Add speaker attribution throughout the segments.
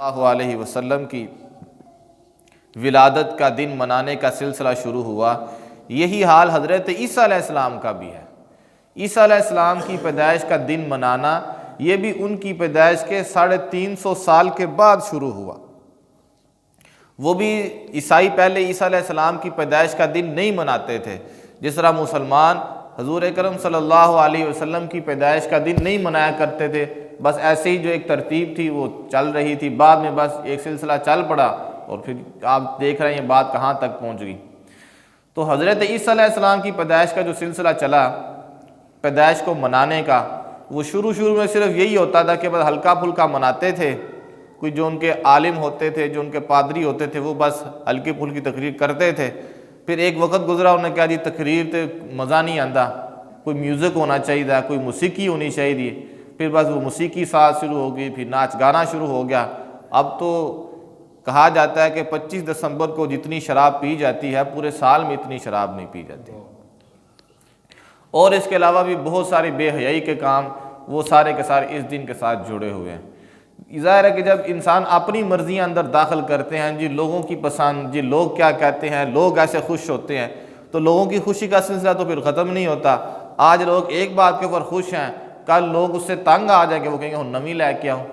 Speaker 1: اللہ علیہ وسلم کی ولادت کا دن منانے کا سلسلہ شروع ہوا، یہی حال حضرت عیسیٰ علیہ السلام کا بھی ہے۔ عیسیٰ علیہ السلام کی پیدائش کا دن منانا یہ بھی ان کی پیدائش کے 350 سال کے بعد شروع ہوا۔ وہ بھی عیسائی پہلے عیسیٰ علیہ السلام کی پیدائش کا دن نہیں مناتے تھے، جس طرح مسلمان حضور اکرم صلی اللہ علیہ وسلم کی پیدائش کا دن نہیں منایا کرتے تھے، بس ایسے ہی جو ایک ترتیب تھی وہ چل رہی تھی، بعد میں بس ایک سلسلہ چل پڑا اور پھر آپ دیکھ رہے ہیں یہ بات کہاں تک پہنچ گئی۔ تو حضرت عیسیٰ علیہ السلام کی پیدائش کا جو سلسلہ چلا پیدائش کو منانے کا، وہ شروع میں صرف یہی ہوتا تھا کہ بس ہلکا پھلکا مناتے تھے، کوئی جو ان کے عالم ہوتے تھے، جو ان کے پادری ہوتے تھے، وہ بس ہلکی پھلکی تقریر کرتے تھے۔ پھر ایک وقت گزرا، انہوں نے کہا جی تقریر تے مزہ نہیں آتا، کوئی میوزک ہونا چاہیے تھا، کوئی موسیقی ہونی چاہیے۔ پھر بس وہ موسیقی ساز شروع ہو گئی، پھر ناچ گانا شروع ہو گیا۔ اب تو کہا جاتا ہے کہ 25 دسمبر کو جتنی شراب پی جاتی ہے پورے سال میں اتنی شراب نہیں پی جاتی، اور اس کے علاوہ بھی بہت سارے بے حیائی کے کام وہ سارے کے سارے اس دن کے ساتھ جڑے ہوئے ہیں۔ ظاہر ہے کہ جب انسان اپنی مرضیاں اندر داخل کرتے ہیں، جی لوگوں کی پسند، جی لوگ کیا کہتے ہیں، لوگ ایسے خوش ہوتے ہیں، تو لوگوں کی خوشی کا سلسلہ تو پھر ختم نہیں ہوتا۔ آج لوگ ایک بات کے اوپر خوش ہیں، کل لوگ اس سے تنگ آ جائیں گے، وہ کہیں گے ہوں نمی لے کے آؤں،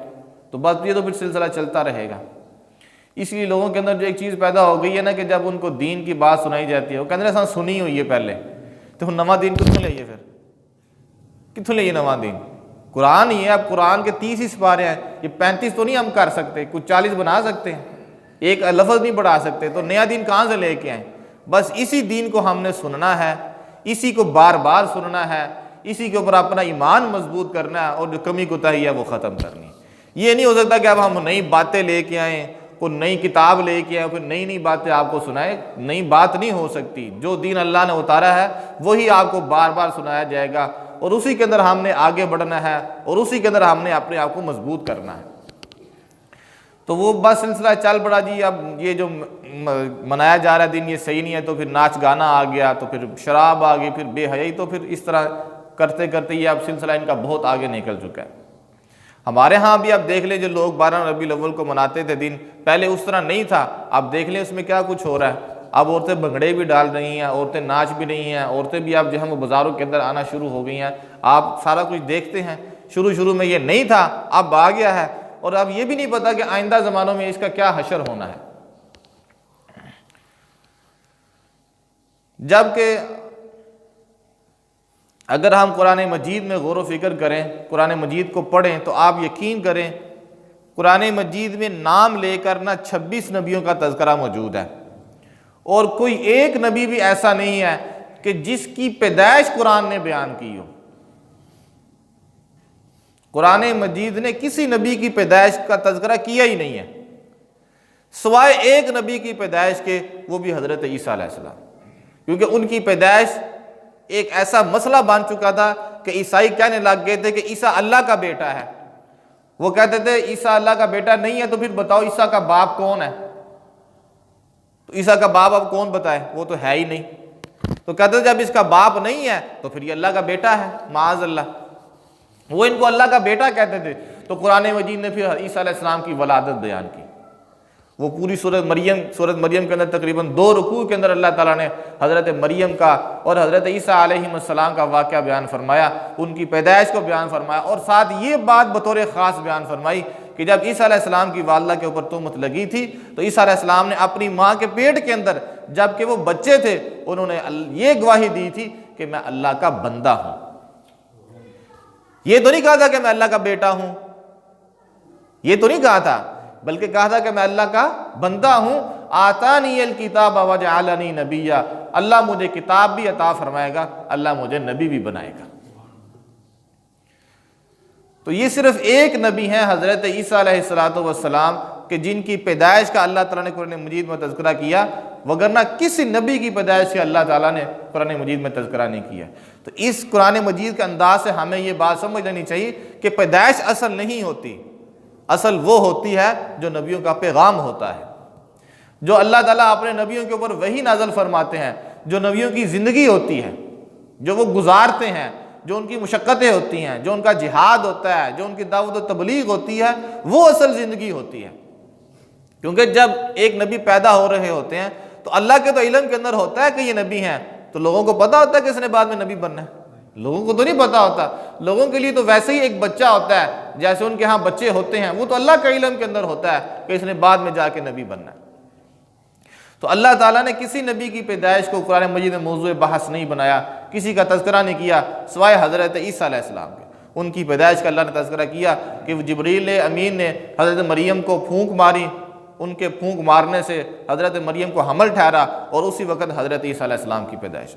Speaker 1: تو بس یہ تو پھر سلسلہ چلتا رہے گا۔ اس لیے لوگوں کے اندر جو ایک چیز پیدا ہو گئی ہے نا کہ جب ان کو دین کی بات سنائی جاتی ہے وہ کہتے ہیں سنی ہوئی ہے پہلے، تو ہوں نواں دین کتوں لئیے، پھر کتوں لئیے نواں دین؟ قرآن ہی ہے، اب قرآن کے 30 ہی سپارے ہیں، یہ 35 تو نہیں ہم کر سکتے، کچھ 40 بنا سکتے ہیں، ایک لفظ نہیں بڑھا سکتے، تو نیا دین کہاں سے لے کے آئیں؟ بس اسی دین کو ہم نے سننا ہے، اسی کو بار بار سننا ہے، اسی کے اوپر اپنا ایمان مضبوط کرنا ہے، اور جو کمی کوتاہی ہے وہ ختم کرنی ہے۔ یہ نہیں ہو سکتا کہ اب ہم نئی باتیں لے کے آئیں، کوئی نئی کتاب لے کے آئیں، پھر نئی باتیں آپ کو سنائیں، نئی بات نہیں ہو سکتی۔ جو دین اللہ نے اتارا ہے وہی آپ کو بار بار سنایا جائے گا، اور اسی کے اندر ہم نے آگے بڑھنا ہے، اور اسی کے اندر ہم نے اپنے آپ کو مضبوط کرنا ہے۔ تو وہ بس سلسلہ چل پڑا جی، اب یہ جو منایا جا رہا ہے دن یہ صحیح نہیں ہے، تو پھر ناچ گانا آ گیا، تو پھر شراب آ گئی، پھر بے حیائی، تو پھر اس طرح کرتے کرتے یہ اب سلسلہ ان کا بہت آگے نکل چکا ہے۔ ہمارے ہاں بھی اب دیکھ لیں جو لوگ 12 ربیع الاول کو مناتے تھے دن، پہلے اس طرح نہیں تھا، اب دیکھ لیں اس میں کیا کچھ ہو رہا ہے۔ اب عورتیں بھنگڑے بھی ڈال رہی ہیں، عورتیں ناچ بھی رہی ہیں، عورتیں بھی اب جو ہیں وہ بازاروں کے اندر آنا شروع ہو گئی ہیں، آپ سارا کچھ دیکھتے ہیں۔ شروع میں یہ نہیں تھا، اب آ گیا ہے، اور اب یہ بھی نہیں پتا کہ آئندہ زمانوں میں اس کا کیا حشر ہونا ہے۔ جبکہ اگر ہم قرآن مجید میں غور و فکر کریں، قرآن مجید کو پڑھیں، تو آپ یقین کریں قرآن مجید میں نام لے کر نہ 26 نبیوں کا تذکرہ موجود ہے، اور کوئی ایک نبی بھی ایسا نہیں ہے کہ جس کی پیدائش قرآن نے بیان کی ہو۔ قرآن مجید نے کسی نبی کی پیدائش کا تذکرہ کیا ہی نہیں ہے، سوائے ایک نبی کی پیدائش کے، وہ بھی حضرت عیسیٰ علیہ السلام، کیونکہ ان کی پیدائش ایک ایسا مسئلہ بن چکا تھا کہ عیسائی کہنے لگ گئے تھے کہ عیسیٰ اللہ کا بیٹا ہے۔ وہ کہتے تھے عیسیٰ اللہ کا بیٹا نہیں ہے، تو پھر بتاؤ عیسیٰ کا باپ کون ہے؟ تو عیسیٰ کا باپ اب کون بتائے، وہ تو ہے ہی نہیں۔ تو کہتے تھے جب اس کا باپ نہیں ہے تو پھر یہ اللہ کا بیٹا ہے، معاذ اللہ۔ وہ ان کو اللہ کا بیٹا کہتے تھے۔ تو قرآن مجید نے پھر عیسیٰ علیہ السلام کی ولادت بیان کی، وہ پوری سورۃ مریم کے اندر تقریباً 2 رکوع کے اندر اللہ تعالیٰ نے حضرت مریم کا اور حضرت عیسیٰ علیہ السلام کا واقعہ بیان فرمایا، ان کی پیدائش کو بیان فرمایا، اور ساتھ یہ بات بطور خاص بیان فرمائی کہ جب عیسیٰ علیہ السلام کی والدہ کے اوپر تہمت لگی تھی تو عیسیٰ علیہ السلام نے اپنی ماں کے پیٹ کے اندر جب کہ وہ بچے تھے انہوں نے یہ گواہی دی تھی کہ میں اللہ کا بندہ ہوں۔ یہ تو نہیں کہا تھا کہ میں اللہ کا بیٹا ہوں، یہ تو نہیں کہا تھا، بلکہ کہا تھا کہ میں اللہ کا بندہ ہوں۔ آتانی الکتاب وجعلنی نبیا، اللہ مجھے کتاب بھی عطا فرمائے گا، اللہ مجھے نبی بھی بنائے گا۔ تو یہ صرف ایک نبی ہیں حضرت عیسیٰ علیہ السلام کہ جن کی پیدائش کا اللہ تعالیٰ نے قرآن مجید میں تذکرہ کیا، وگرنہ کسی نبی کی پیدائش کا اللہ تعالیٰ نے قرآن مجید میں تذکرہ نہیں کیا۔ تو اس قرآن مجید کے انداز سے ہمیں یہ بات سمجھ لینی چاہیے کہ پیدائش اصل نہیں ہوتی، اصل وہ ہوتی ہے جو نبیوں کا پیغام ہوتا ہے، جو اللہ تعالیٰ اپنے نبیوں کے اوپر وحی نازل فرماتے ہیں، جو نبیوں کی زندگی ہوتی ہے، جو وہ گزارتے ہیں، جو ان کی مشقتیں ہوتی ہیں، جو ان کا جہاد ہوتا ہے، جو ان کی دعوت و تبلیغ ہوتی ہے، وہ اصل زندگی ہوتی ہے۔ کیونکہ جب ایک نبی پیدا ہو رہے ہوتے ہیں تو اللہ کے تو علم کے اندر ہوتا ہے کہ یہ نبی ہیں، تو لوگوں کو پتا ہوتا ہے کہ اس نے بعد میں نبی بننا ہے؟ لوگوں کو تو نہیں پتا ہوتا. لوگوں کے لیے تو ویسے ہی ایک بچہ ہوتا ہے، جیسے ان کے ہاں بچے ہوتے ہیں، وہ تو اللہ کے علم کے اندر ہوتا ہے کہ اس نے بعد میں جا کے نبی بننا ہے. تو اللہ تعالیٰ نے کسی نبی کی پیدائش کو قرآن مجید میں موضوع بحث نہیں بنایا، کسی کا تذکرہ نہیں کیا سوائے حضرت عیسیٰ علیہ السلام کے. ان کی پیدائش کا اللہ نے تذکرہ کیا کہ جبریل امین نے حضرت مریم کو پھونک ماری، ان کے پھونک مارنے سے حضرت مریم کو حمل ٹھہرا، اور اسی وقت حضرت عیسیٰ علیہ السلام کی پیدائش.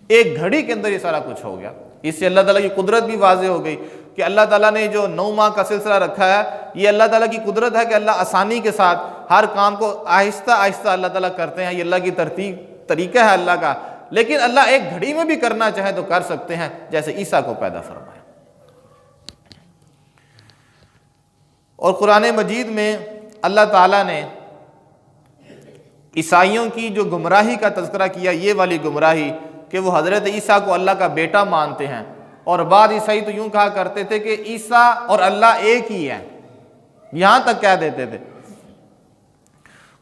Speaker 1: ایک گھڑی کے اندر یہ سارا کچھ ہو گیا. اس سے اللہ تعالیٰ کی قدرت بھی واضح ہو گئی کہ اللہ تعالیٰ نے جو 9 ماہ کا سلسلہ رکھا ہے، یہ اللہ تعالیٰ کی قدرت ہے کہ اللہ آسانی کے ساتھ ہر کام کو آہستہ آہستہ اللہ تعالیٰ کرتے ہیں. یہ اللہ کی طریقہ ہے اللہ کا، لیکن اللہ ایک گھڑی میں بھی کرنا چاہے تو کر سکتے ہیں، جیسے عیسیٰ کو پیدا فرمایا. اور قرآن مجید میں اللہ تعالیٰ نے عیسائیوں کی جو گمراہی کا تذکرہ کیا، یہ والی گمراہی کہ وہ حضرت عیسیٰ کو اللہ کا بیٹا مانتے ہیں، اور بعض عیسائی تو یوں کہا کرتے تھے کہ عیسیٰ اور اللہ ایک ہی ہے، یہاں تک کہہ دیتے تھے.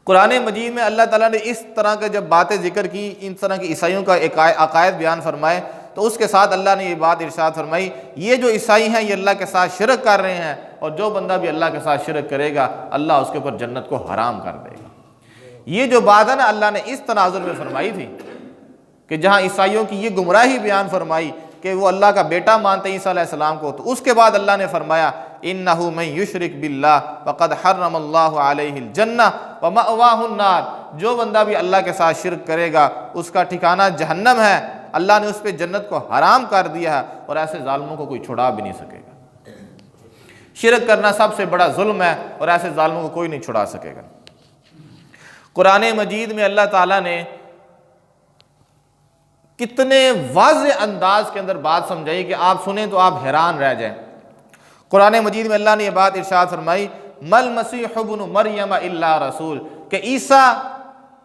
Speaker 1: قرآن مجید میں اللہ تعالیٰ نے اس طرح کے جب باتیں ذکر کی، ان طرح کی عیسائیوں کا عقائد بیان فرمائے، تو اس کے ساتھ اللہ نے یہ بات ارشاد فرمائی، یہ جو عیسائی ہیں یہ اللہ کے ساتھ شرک کر رہے ہیں، اور جو بندہ بھی اللہ کے ساتھ شرک کرے گا اللہ اس کے اوپر جنت کو حرام کر دے گا. یہ جو بات ہے نا اللہ نے اس تناظر میں فرمائی تھی کہ جہاں عیسائیوں کی یہ گمراہی بیان فرمائی کہ وہ اللہ کا بیٹا مانتے ہیں عیسیٰ علیہ السلام کو، تو اس کے بعد اللہ نے فرمایا اِنَّهُ مَن يُشْرِكْ بِاللَّهِ فَقَدْ حَرَّمَ اللَّهُ عَلَيْهِ الْجَنَّةَ وَمَأْوَاهُ النَّارُ. جو بندہ بھی اللہ کے ساتھ شرک کرے گا اس کا ٹھکانہ جہنم ہے، اللہ نے اس پہ جنت کو حرام کر دیا ہے، اور ایسے ظالموں کو کوئی چھڑا بھی نہیں سکے گا. شرک کرنا سب سے بڑا ظلم ہے، اور ایسے ظالموں کو کوئی نہیں چھڑا سکے گا. قرآن مجید میں اللہ تعالیٰ نے کتنے واضح انداز کے اندر بات سمجھائی کہ آپ سنیں تو آپ حیران رہ جائیں. قرآن مجید میں اللہ نے یہ بات ارشاد فرمائی، مل مسیح ابن مریم الا رسول، کہ عیسیٰ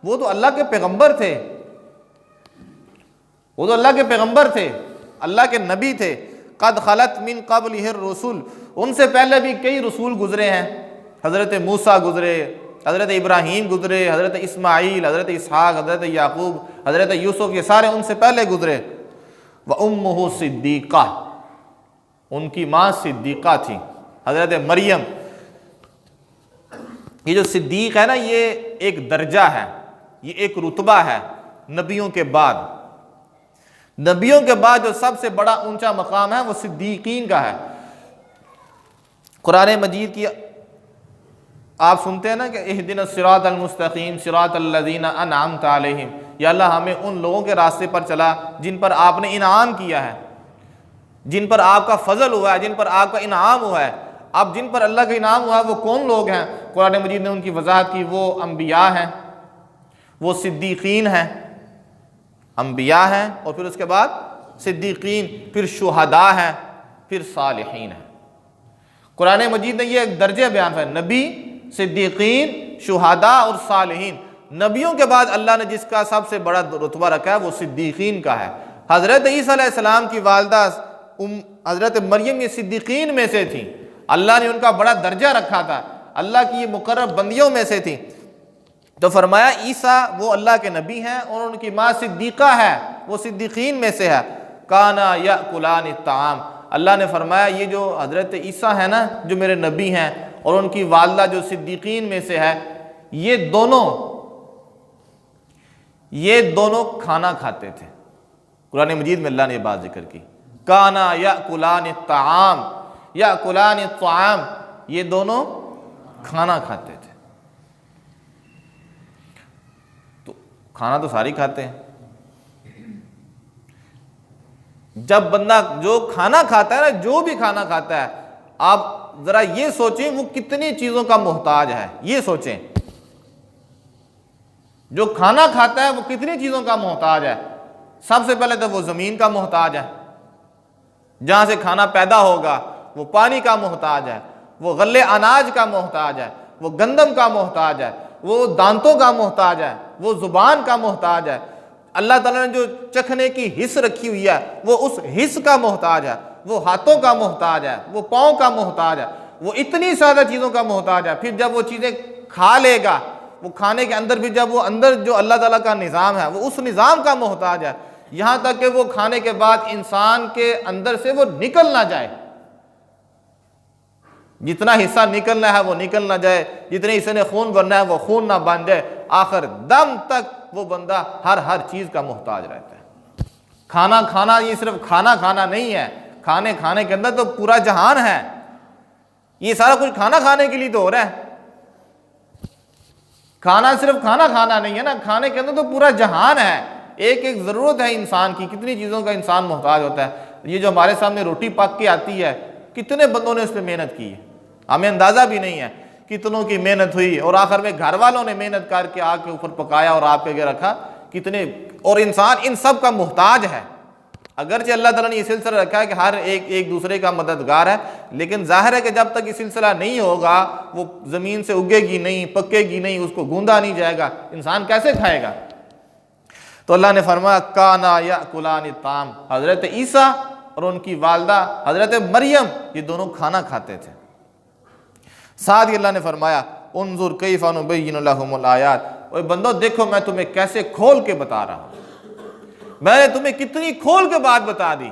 Speaker 1: وہ تو اللہ کے پیغمبر تھے، وہ تو اللہ کے پیغمبر تھے، اللہ کے نبی تھے. قد خلت من قبلہ الرسل، ان سے پہلے بھی کئی رسول گزرے ہیں، حضرت موسیٰ گزرے، حضرت ابراہیم گزرے، حضرت اسماعیل، حضرت اسحاق، حضرت یعقوب، حضرت یوسف، یہ سارے ان سے پہلے گزرے. وَأُمُّهُ صِدِّیقَةٌ، ان کی ماں صدیقہ تھی حضرت مریم. یہ جو صدیق ہے نا یہ ایک درجہ ہے، یہ ایک رتبہ ہے نبیوں کے بعد. نبیوں کے بعد جو سب سے بڑا اونچا مقام ہے وہ صدیقین کا ہے. قرآن مجید کی آپ سنتے ہیں نا کہ اہدنا الصراط المستقیم صراط الذین انعمت علیہم، یا اللہ ہمیں ان لوگوں کے راستے پر چلا جن پر آپ نے انعام کیا ہے، جن پر آپ کا فضل ہوا ہے، جن پر آپ کا انعام ہوا ہے. اب جن پر اللہ کا انعام ہوا ہے وہ کون لوگ ہیں؟ قرآن مجید نے ان کی وضاحت کی، وہ انبیاء ہیں، وہ صدیقین ہیں، انبیاء ہیں، اور پھر اس کے بعد صدیقین، پھر شہداء ہیں، پھر صالحین ہیں. قرآن مجید نے یہ ایک درجہ بیان ہے، نبی، صدیقین، شہداء اور صالحین. نبیوں کے بعد اللہ نے جس کا سب سے بڑا رتبہ رکھا ہے وہ صدیقین کا ہے. حضرت عیسیٰ علیہ السلام کی والدہ حضرت مریم یہ صدیقین میں سے تھیں، اللہ نے ان کا بڑا درجہ رکھا تھا، اللہ کی یہ مقرب بندیوں میں سے تھیں. تو فرمایا عیسیٰ وہ اللہ کے نبی ہیں، اور ان کی ماں صدیقہ ہے، وہ صدیقین میں سے ہے. کانا یاکلان الطعام، اللہ نے فرمایا یہ جو حضرت عیسیٰ ہے نا جو میرے نبی ہیں، اور ان کی والدہ جو صدیقین میں سے ہے، یہ دونوں کھانا کھاتے تھے. قرآن مجید میں اللہ نے یہ بات ذکر کی، کانا یاکلان الطعام، یاکلان الطعام، یہ دونوں کھانا کھاتے تھے. تو کھانا تو ساری کھاتے ہیں. جب بندہ جو کھانا کھاتا ہے نا، جو بھی کھانا کھاتا ہے، آپ ذرا یہ سوچیں وہ کتنی چیزوں کا محتاج ہے. یہ سوچیں جو کھانا کھاتا ہے وہ کتنی چیزوں کا محتاج ہے. سب سے پہلے تو وہ زمین کا محتاج ہے، جہاں سے کھانا پیدا ہوگا، وہ پانی کا محتاج ہے، وہ غلے اناج کا محتاج ہے، وہ گندم کا محتاج ہے، وہ دانتوں کا محتاج ہے، وہ زبان کا محتاج ہے. اللہ تعالیٰ نے جو چکھنے کی حس رکھی ہوئی ہے وہ اس حس کا محتاج ہے، وہ ہاتھوں کا محتاج ہے، وہ پاؤں کا محتاج ہے، وہ اتنی زیادہ چیزوں کا محتاج ہے. پھر جب وہ چیزیں کھا لے گا، وہ کھانے کے اندر بھی جب وہ اندر جو اللہ تعالیٰ کا نظام ہے وہ اس نظام کا محتاج ہے، یہاں تک کہ وہ کھانے کے بعد انسان کے اندر سے وہ نکل نہ جائے، جتنا حصہ نکلنا ہے وہ نکل نہ جائے، جتنے حصے نے خون بننا ہے وہ خون نہ بن جائے، آخر دم تک وہ بندہ ہر چیز کا محتاج رہتا ہے۔ کھانا کھانا یہ صرف کھانا کھانا نہیں ہے، کھانے کے اندر تو پورا جہان ہے، یہ سارا کچھ کھانا کھانے کے لیے تو ہو رہا ہے، کھانا صرف کھانا کھانا نہیں ہے نا، کھانے کے اندر تو پورا جہان ہے، ایک ایک ضرورت ہے انسان کی، کتنی چیزوں کا انسان محتاج ہوتا ہے۔ یہ جو ہمارے سامنے روٹی پک کے آتی ہے، کتنے بندوں نے اس پہ محنت کی ہے، ہمیں اندازہ بھی نہیں ہے کتنوں کی محنت ہوئی، اور آخر میں گھر والوں نے محنت کر کے آگ کے اوپر پکایا اور آپ کے آگے رکھا، کتنے، اور انسان ان سب کا محتاج ہے۔ اگرچہ اللہ تعالیٰ نے یہ سلسلہ رکھا ہے کہ ہر ایک دوسرے کا مددگار ہے، لیکن ظاہر ہے کہ جب تک یہ سلسلہ نہیں ہوگا وہ زمین سے اگے گی نہیں، پکے گی نہیں، اس کو گوندا نہیں جائے گا، انسان کیسے کھائے گا؟ تو اللہ نے فرمایا کانا یاکلان الطعام، حضرت عیسیٰ اور ان کی والدہ حضرت مریم یہ دونوں کھانا کھاتے تھے۔ ساتھ ہی اللہ نے فرمایا انظر کیف نبین لہم الآیات، اوے بندو دیکھو میں تمہیں کیسے کھول کے بتا رہا ہوں، میں نے تمہیں کتنی کھول کے بات بتا دی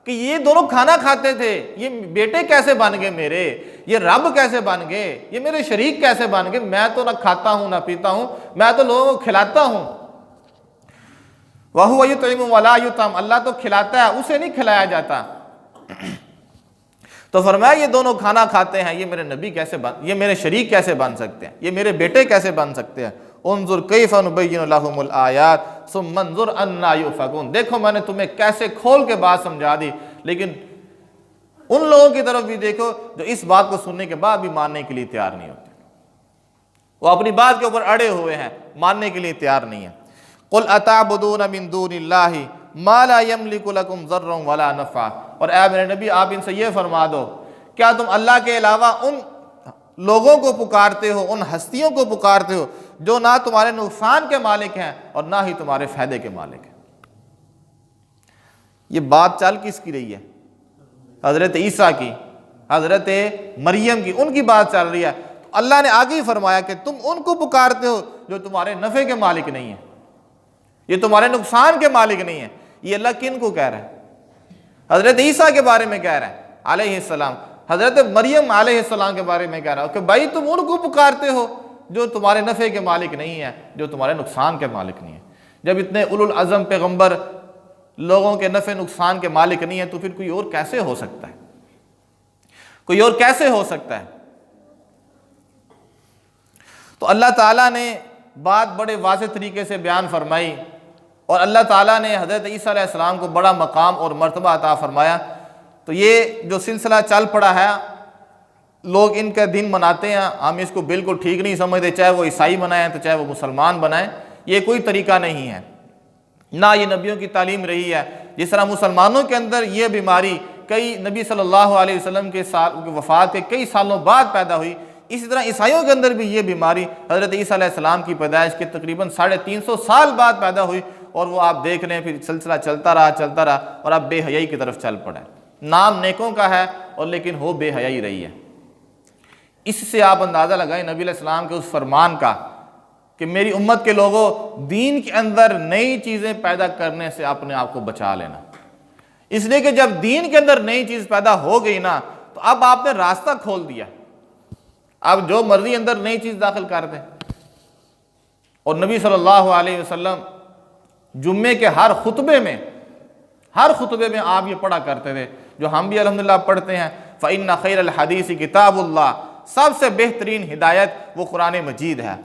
Speaker 1: کہ یہ دونوں کھانا کھاتے تھے، یہ بیٹے کیسے بن گئے میرے، یہ رب کیسے بن گئے، یہ میرے شریک کیسے بن گئے، میں تو نہ کھاتا ہوں نہ پیتا ہوں، میں تو لوگوں کو کھلاتا ہوں۔ وَهُوَ يُطْعِمُ وَلَا يُطْعَمُ، اللہ تو کھلاتا ہے، اسے نہیں کھلایا جاتا۔ تو فرمایا یہ دونوں کھانا کھاتے ہیں، یہ میرے نبی کیسے یہ میرے شریک کیسے بن سکتے ہیں، یہ میرے بیٹے کیسے بن سکتے ہیں؟ انظر کیف نبین لہم الآیات ثم انظر انا یؤفکون، دیکھو میں نے تمہیں کیسے کھول کے بات سمجھا دی، لیکن ان لوگوں کی طرف بھی دیکھو جو اس بات کو سننے کے بعد بھی ماننے کے لیے تیار نہیں ہوتے، وہ اپنی بات کے اوپر اڑے ہوئے ہیں، ماننے کے لیے تیار نہیں ہے۔ قل اتعبدون من دون اللہ ما لا یملک لکم ضرا ولا نفعا، اور اے میرے نبی آپ ان سے یہ فرما دو کیا تم اللہ کے علاوہ ان لوگوں کو پکارتے ہو، ان ہستیوں کو پکارتے ہو جو نہ تمہارے نقصان کے مالک ہیں اور نہ ہی تمہارے فائدے کے مالک ہیں؟ یہ بات چل کس کی رہی ہے؟ حضرت عیسیٰ کی، حضرت مریم کی، ان کی بات چل رہی ہے۔ تو اللہ نے آگے ہی فرمایا کہ تم ان کو پکارتے ہو جو تمہارے نفع کے مالک نہیں ہیں، یہ تمہارے نقصان کے مالک نہیں ہیں۔ یہ اللہ کن کو کہہ رہا ہے؟ حضرت عیسیٰ کے بارے میں کہہ رہا ہے علیہ السلام، حضرت مریم علیہ السلام کے بارے میں کہہ رہا ہے کہ بھائی تم ان کو پکارتے ہو جو تمہارے نفع کے مالک نہیں ہیں، جو تمہارے نقصان کے مالک نہیں ہیں۔ جب اتنے اولو العزم پیغمبر لوگوں کے نفع نقصان کے مالک نہیں ہیں تو پھر کوئی اور کیسے ہو سکتا ہے؟ کوئی اور کیسے ہو سکتا ہے؟ تو اللہ تعالیٰ نے بات بڑے واضح طریقے سے بیان فرمائی، اور اللہ تعالیٰ نے حضرت عیسیٰ علیہ السلام کو بڑا مقام اور مرتبہ عطا فرمایا۔ تو یہ جو سلسلہ چل پڑا ہے، لوگ ان کا دن مناتے ہیں، ہم اس کو بالکل ٹھیک نہیں سمجھتے، چاہے وہ عیسائی بنائیں تو چاہے وہ مسلمان بنائیں، یہ کوئی طریقہ نہیں ہے، نہ یہ نبیوں کی تعلیم رہی ہے۔ جس طرح مسلمانوں کے اندر یہ بیماری کئی نبی صلی اللہ علیہ وسلم کے وفات کے کئی سالوں بعد پیدا ہوئی، اسی طرح عیسائیوں کے اندر بھی یہ بیماری حضرت عیسیٰ علیہ السلام کی پیدائش کے تقریباً 350 سال بعد پیدا ہوئی، اور وہ آپ دیکھ رہے ہیں پھر سلسلہ چلتا رہا اور اب بے حیائی کی طرف چل پڑا ہے۔ نام نیکوں کا ہے اور لیکن ہو بے حیائی رہی ہے۔ اس سے آپ اندازہ لگائیں نبی علیہ السلام کے اس فرمان کا کہ میری امت کے لوگوں دین کے اندر نئی چیزیں پیدا کرنے سے اپنے آپ کو بچا لینا، اس لیے کہ جب دین کے اندر نئی چیز پیدا ہو گئی نا تو اب آپ نے راستہ کھول دیا، اب جو مرضی اندر نئی چیز داخل کر دیں۔ اور نبی صلی اللہ علیہ وسلم جمعے کے ہر خطبے میں آپ یہ پڑھا کرتے تھے، جو ہم بھی الحمدللہ پڑھتے ہیں، فَإِنَّ خَيْرَ الْحَدِيثِ كِتَابُ اللَّهِ، سب سے بہترین ہدایت وہ قرآن مجید ہے،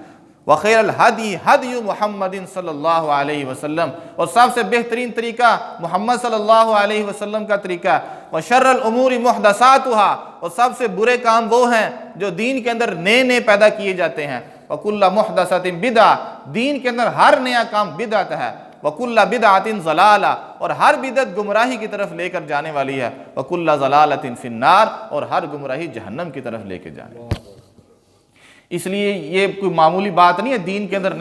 Speaker 1: وَخَيْرَ الْحَدِي هَدْيُ مُحَمَّدٍ صلی اللہ علیہ وسلم، اور سب سے بہترین طریقہ محمد صلی اللہ علیہ وسلم کا طریقہ، وَشَرَّ الْأُمُورِ مُحْدَثَاتُهَا، اور سب سے برے کام وہ ہیں جو دین کے اندر نئے پیدا کیے جاتے ہیں، وَكُلَّ مُحْدَثَةٍ بِدْعَةٍ، دین کے اندر ہر نیا کام بدعت ہے، وَكُلَّ بِدْعَةٍ ضَلَالَةٍ، اور ہر بدعت گمراہی کی طرف لے کر جانے والی ہے، وَكُلَّ ضَلَالَةٍ فِي النَّارِ، اور ہر گمراہی جہنم کی طرف لے کے جانے والی ہے۔ اس لیے یہ کوئی معمولی بات نہیں ہے، دین کے اندر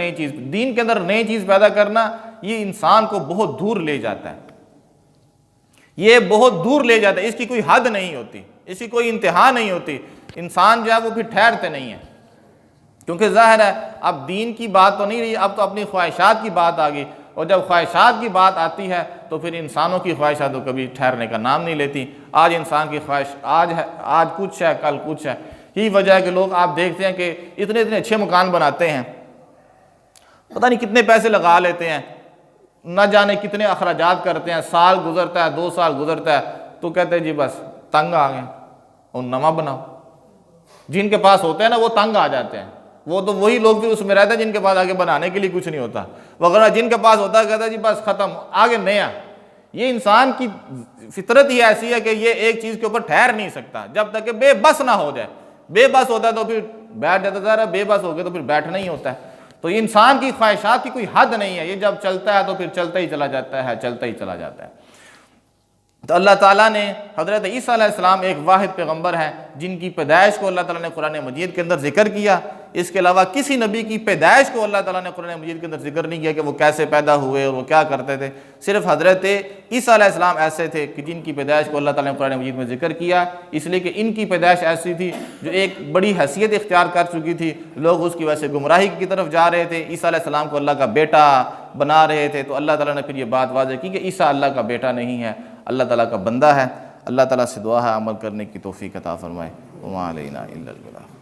Speaker 1: نئی چیز پیدا کرنا یہ انسان کو بہت دور لے جاتا ہے، یہ بہت دور لے جاتا ہے، اس کی کوئی حد نہیں ہوتی، اس کی کوئی انتہا نہیں ہوتی، انسان جو ہے وہ پھر ٹھہرتے نہیں ہیں۔ کیونکہ ظاہر ہے اب دین کی بات تو نہیں رہی، اب تو اپنی خواہشات کی بات آ گئی، اور جب خواہشات کی بات آتی ہے تو پھر انسانوں کی خواہشات تو کبھی ٹھہرنے کا نام نہیں لیتی۔ آج انسان کی خواہش آج کچھ ہے، کل کچھ ہے۔ یہی وجہ ہے کہ لوگ آپ دیکھتے ہیں کہ اتنے اچھے مکان بناتے ہیں، پتہ نہیں کتنے پیسے لگا لیتے ہیں، نہ جانے کتنے اخراجات کرتے ہیں، سال گزرتا ہے، 2 سال گزرتا ہے تو کہتے ہیں جی بس تنگ آ گئے اور نواں بناؤ۔ جن کے پاس ہوتے ہیں نا وہ تنگ آ جاتے ہیں، وہ تو وہی لوگ بھی اس میں رہتے ہیں جن کے پاس آگے بنانے کے لیے کچھ نہیں ہوتا، وغیرہ جن کے پاس ہوتا ہے کہتا ہے جی بس ختم، آگے نیا۔ یہ انسان کی فطرت ہی ایسی ہے کہ یہ ایک چیز کے اوپر ٹھہر نہیں سکتا جب تک کہ بے بس نہ ہو جائے۔ بے بس ہوتا ہے تو پھر بیٹھ جاتا ہے، بے بس ہو گئے تو پھر بیٹھنا ہی ہوتا ہے۔ تو انسان کی خواہشات کی کوئی حد نہیں ہے، یہ جب چلتا ہے تو پھر چلتا ہی چلا جاتا ہے، چلتا ہی چلا جاتا ہے۔ تو اللہ تعالیٰ نے حضرت عیسیٰ علیہ السلام ایک واحد پیغمبر ہیں جن کی پیدائش کو اللہ تعالیٰ نے قرآن مجید کے اندر ذکر کیا، اس کے علاوہ کسی نبی کی پیدائش کو اللہ تعالیٰ نے قرآن مجید کے اندر ذکر نہیں کیا کہ وہ کیسے پیدا ہوئے اور وہ کیا کرتے تھے۔ صرف حضرت عیسیٰ علیہ السلام ایسے تھے کہ جن کی پیدائش کو اللہ تعالیٰ نے قرآن مجید میں ذکر کیا، اس لیے کہ ان کی پیدائش ایسی تھی جو ایک بڑی حیثیت اختیار کر چکی تھی، لوگ اس کی وجہ سے گمراہی کی طرف جا رہے تھے، عیسیٰ علیہ السلام کو اللہ کا بیٹا بنا رہے تھے۔ تو اللہ تعالیٰ نے پھر یہ بات واضح کی کہ عیسیٰ اللہ کا بیٹا نہیں ہے، اللہ تعالیٰ کا بندہ ہے۔ اللہ تعالیٰ سے دعا ہے عمل کرنے کی توفیق عطا فرمائے۔ وما علینا الا البلاغ۔